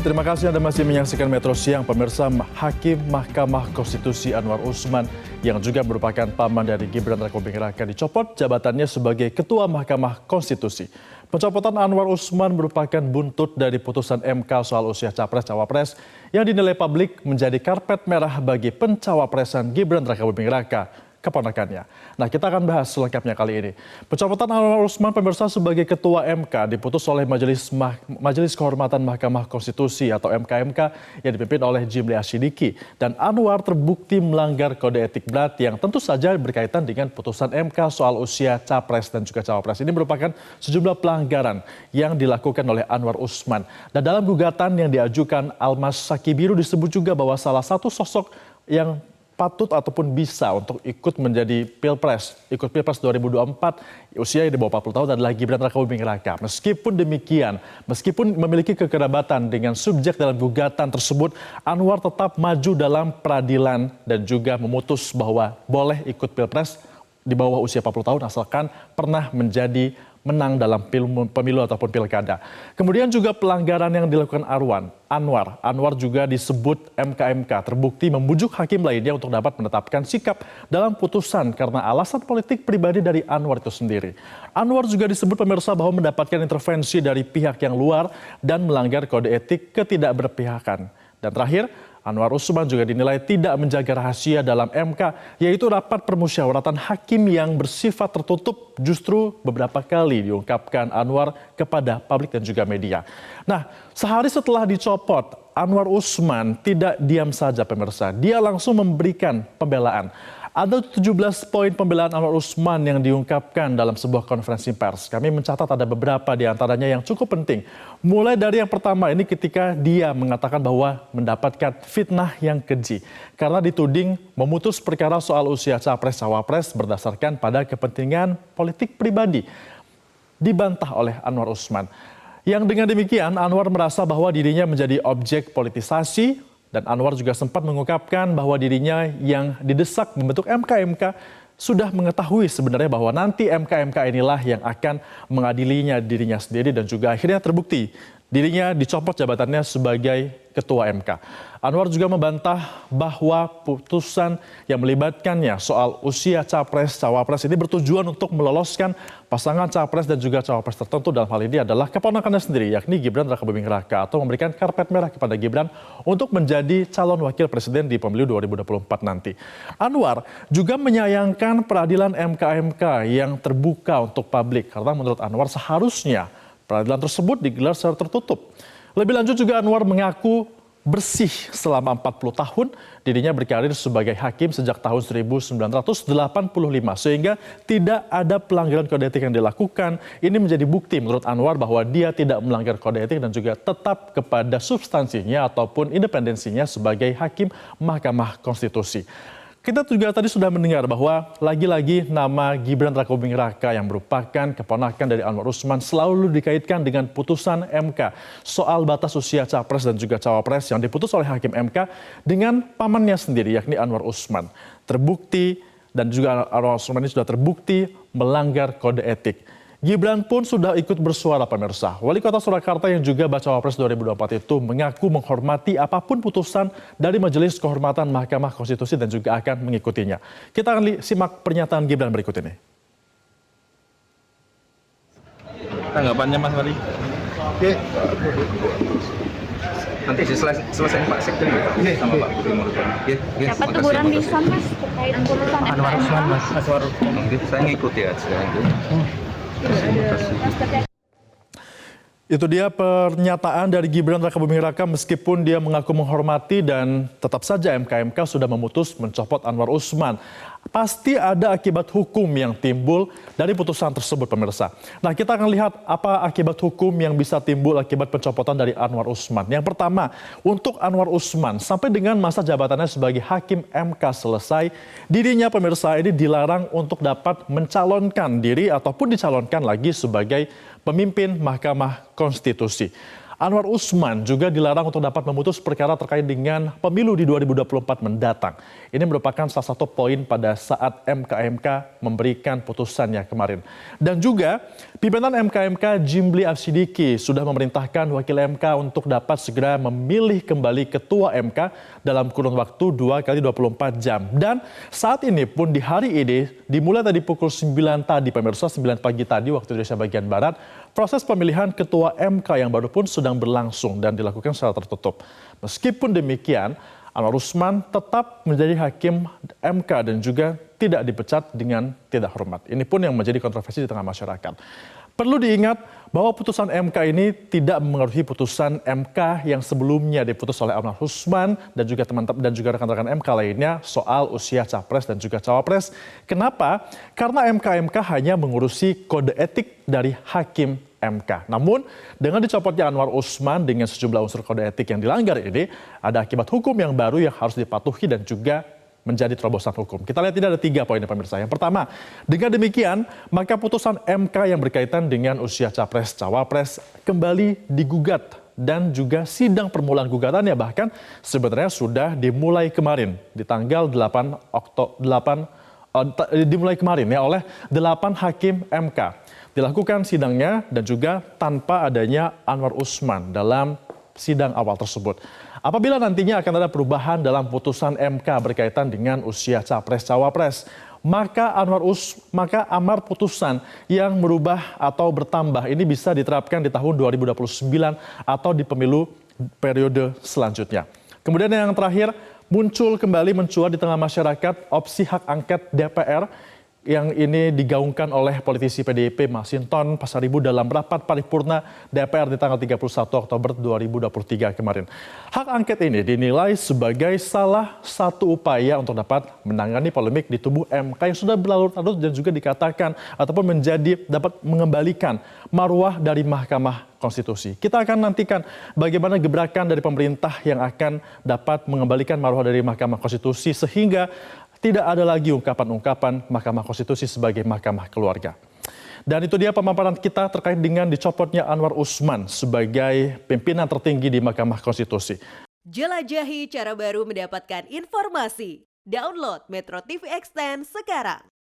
terima kasih Anda masih menyaksikan Metro Siang. Pemirsa, Hakim Mahkamah Konstitusi Anwar Usman yang juga merupakan paman dari Gibran Rakabuming Raka dicopot jabatannya sebagai Ketua Mahkamah Konstitusi. Pencopotan Anwar Usman merupakan buntut dari putusan MK soal usia Capres-Cawapres yang dinilai publik menjadi karpet merah bagi pencawapresan Gibran Rakabuming Raka, keponakannya. Nah, kita akan bahas selengkapnya kali ini. Pencopotan Anwar Usman pemirsa sebagai Ketua MK diputus oleh Majelis Kehormatan Mahkamah Konstitusi atau MKMK yang dipimpin oleh Jimli Asyidiki. Dan Anwar terbukti melanggar kode etik berat yang tentu saja berkaitan dengan putusan MK soal usia Capres dan juga Cawapres. Ini merupakan sejumlah pelanggaran yang dilakukan oleh Anwar Usman. Dan dalam gugatan yang diajukan Almas Sakibiru disebut juga bahwa salah satu sosok yang patut ataupun bisa untuk ikut menjadi ikut Pilpres 2024, usia di bawah 40 tahun adalah Gibran Rakabuming Raka. Meskipun demikian, meskipun memiliki kekerabatan dengan subjek dalam gugatan tersebut, Anwar tetap maju dalam peradilan dan juga memutus bahwa boleh ikut Pilpres di bawah usia 40 tahun asalkan pernah menjadi menang dalam pemilu ataupun pilkada. Kemudian juga pelanggaran yang dilakukan Anwar juga disebut MKMK terbukti membujuk hakim lainnya untuk dapat menetapkan sikap dalam putusan karena alasan politik pribadi dari Anwar itu sendiri. Anwar juga disebut pemirsa bahwa mendapatkan intervensi dari pihak yang luar dan melanggar kode etik ketidakberpihakan. Dan terakhir, Anwar Usman juga dinilai tidak menjaga rahasia dalam MK, yaitu rapat permusyawaratan hakim yang bersifat tertutup justru beberapa kali diungkapkan Anwar kepada publik dan juga media. Nah, sehari setelah dicopot, Anwar Usman tidak diam saja pemirsa. Dia langsung memberikan pembelaan. Ada 17 poin pembelaan Anwar Usman yang diungkapkan dalam sebuah konferensi pers. Kami mencatat ada beberapa di antaranya yang cukup penting. Mulai dari yang pertama ini ketika dia mengatakan bahwa mendapatkan fitnah yang keji. Karena dituding memutus perkara soal usia Capres-Cawapres berdasarkan pada kepentingan politik pribadi. Dibantah oleh Anwar Usman. Yang dengan demikian Anwar merasa bahwa dirinya menjadi objek politisasi. Dan Anwar juga sempat mengungkapkan bahwa dirinya yang didesak membentuk MKMK sudah mengetahui sebenarnya bahwa nanti MKMK inilah yang akan mengadilinya dirinya sendiri dan juga akhirnya terbukti dirinya dicopot jabatannya sebagai Ketua MK. Anwar juga membantah bahwa putusan yang melibatkannya soal usia Capres-Cawapres ini bertujuan untuk meloloskan pasangan Capres dan juga Cawapres tertentu dalam hal ini adalah keponakannya sendiri yakni Gibran Rakabuming Raka atau memberikan karpet merah kepada Gibran untuk menjadi calon wakil presiden di pemilu 2024 nanti. Anwar juga menyayangkan peradilan MKMK yang terbuka untuk publik karena menurut Anwar seharusnya peradilan tersebut digelar secara tertutup. Lebih lanjut juga Anwar mengaku bersih selama 40 tahun. Dirinya berkarir sebagai hakim sejak tahun 1985 sehingga tidak ada pelanggaran kode etik yang dilakukan. Ini menjadi bukti menurut Anwar bahwa dia tidak melanggar kode etik dan juga tetap kepada substansinya ataupun independensinya sebagai hakim Mahkamah Konstitusi. Kita juga tadi sudah mendengar bahwa lagi-lagi nama Gibran Rakabuming Raka yang merupakan keponakan dari Anwar Usman selalu dikaitkan dengan putusan MK soal batas usia Capres dan juga Cawapres yang diputus oleh Hakim MK dengan pamannya sendiri yakni Anwar Usman. Terbukti dan juga Anwar Usman ini sudah terbukti melanggar kode etik. Gibran pun sudah ikut bersuara pemirsa. Wali Kota Surakarta yang juga bacawa pres 2024 itu mengaku menghormati apapun putusan dari Majelis Kehormatan Mahkamah Konstitusi dan juga akan mengikutinya. Kita akan simak pernyataan Gibran berikut ini. Tanggapannya Mas Wali? Oke. Nanti selesai Pak Sekjen sama Pak Gubernur. Dapat teguran lisan Mas terkait putusan Anwar Usman Mas. Saya ngikuti aja itu. Itu dia pernyataan dari Gibran Rakabuming Raka meskipun dia mengaku menghormati dan tetap saja MKMK sudah memutus mencopot Anwar Usman. Pasti ada akibat hukum yang timbul dari putusan tersebut pemirsa. Nah, kita akan lihat apa akibat hukum yang bisa timbul akibat pencopotan dari Anwar Usman. Yang pertama, untuk Anwar Usman sampai dengan masa jabatannya sebagai hakim MK selesai, dirinya pemirsa ini dilarang untuk dapat mencalonkan diri ataupun dicalonkan lagi sebagai pemimpin Mahkamah Konstitusi. Anwar Usman juga dilarang untuk dapat memutus perkara terkait dengan pemilu di 2024 mendatang. Ini merupakan salah satu poin pada saat MK memberikan putusannya kemarin. Dan juga pimpinan MK Jimli Absidiki sudah memerintahkan wakil MK untuk dapat segera memilih kembali ketua MK dalam kurun waktu 2 kali 24 jam. Dan saat ini pun di hari ini dimulai tadi pukul 9 tadi pemirsa, 9 pagi tadi waktu Indonesia bagian Barat, proses pemilihan ketua MK yang baru pun sedang berlangsung dan dilakukan secara tertutup. Meskipun demikian, Anwar Usman tetap menjadi hakim MK dan juga tidak dipecat dengan tidak hormat. Ini pun yang menjadi kontroversi di tengah masyarakat. Perlu diingat bahwa putusan MK ini tidak mengaruhi putusan MK yang sebelumnya diputus oleh Anwar Usman dan juga teman-teman dan juga rekan-rekan MK lainnya soal usia capres dan juga cawapres. Kenapa? Karena MK hanya mengurusi kode etik dari hakim MK. Namun dengan dicopotnya Anwar Usman dengan sejumlah unsur kode etik yang dilanggar ini, ada akibat hukum yang baru yang harus dipatuhi dan juga menjadi terobosan hukum. Kita lihat ini ada 3 poin pemirsa. Yang pertama, dengan demikian maka putusan MK yang berkaitan dengan usia capres cawapres kembali digugat dan juga sidang permulaan gugatannya bahkan sebenarnya sudah dimulai kemarin di tanggal 8 dimulai kemarin ya oleh 8 hakim MK. Dilakukan sidangnya dan juga tanpa adanya Anwar Usman dalam sidang awal tersebut. Apabila nantinya akan ada perubahan dalam putusan MK berkaitan dengan usia capres-cawapres, maka amar putusan yang merubah atau bertambah ini bisa diterapkan di tahun 2029 atau di pemilu periode selanjutnya. Kemudian yang terakhir, mencuat di tengah masyarakat opsi hak angket DPR yang ini digaungkan oleh politisi PDIP Masinton Pasaribu dalam rapat paripurna DPR di tanggal 31 Oktober 2023 kemarin. Hak angket ini dinilai sebagai salah satu upaya untuk dapat menangani polemik di tubuh MK yang sudah berlarut-larut dan juga dikatakan ataupun dapat mengembalikan marwah dari Mahkamah Konstitusi. Kita akan nantikan bagaimana gebrakan dari pemerintah yang akan dapat mengembalikan marwah dari Mahkamah Konstitusi sehingga tidak ada lagi ungkapan-ungkapan Mahkamah Konstitusi sebagai Mahkamah Keluarga. Dan itu dia pemaparan kita terkait dengan dicopotnya Anwar Usman sebagai pimpinan tertinggi di Mahkamah Konstitusi. Jelajahi cara baru mendapatkan informasi. Download Metro TV Extend sekarang.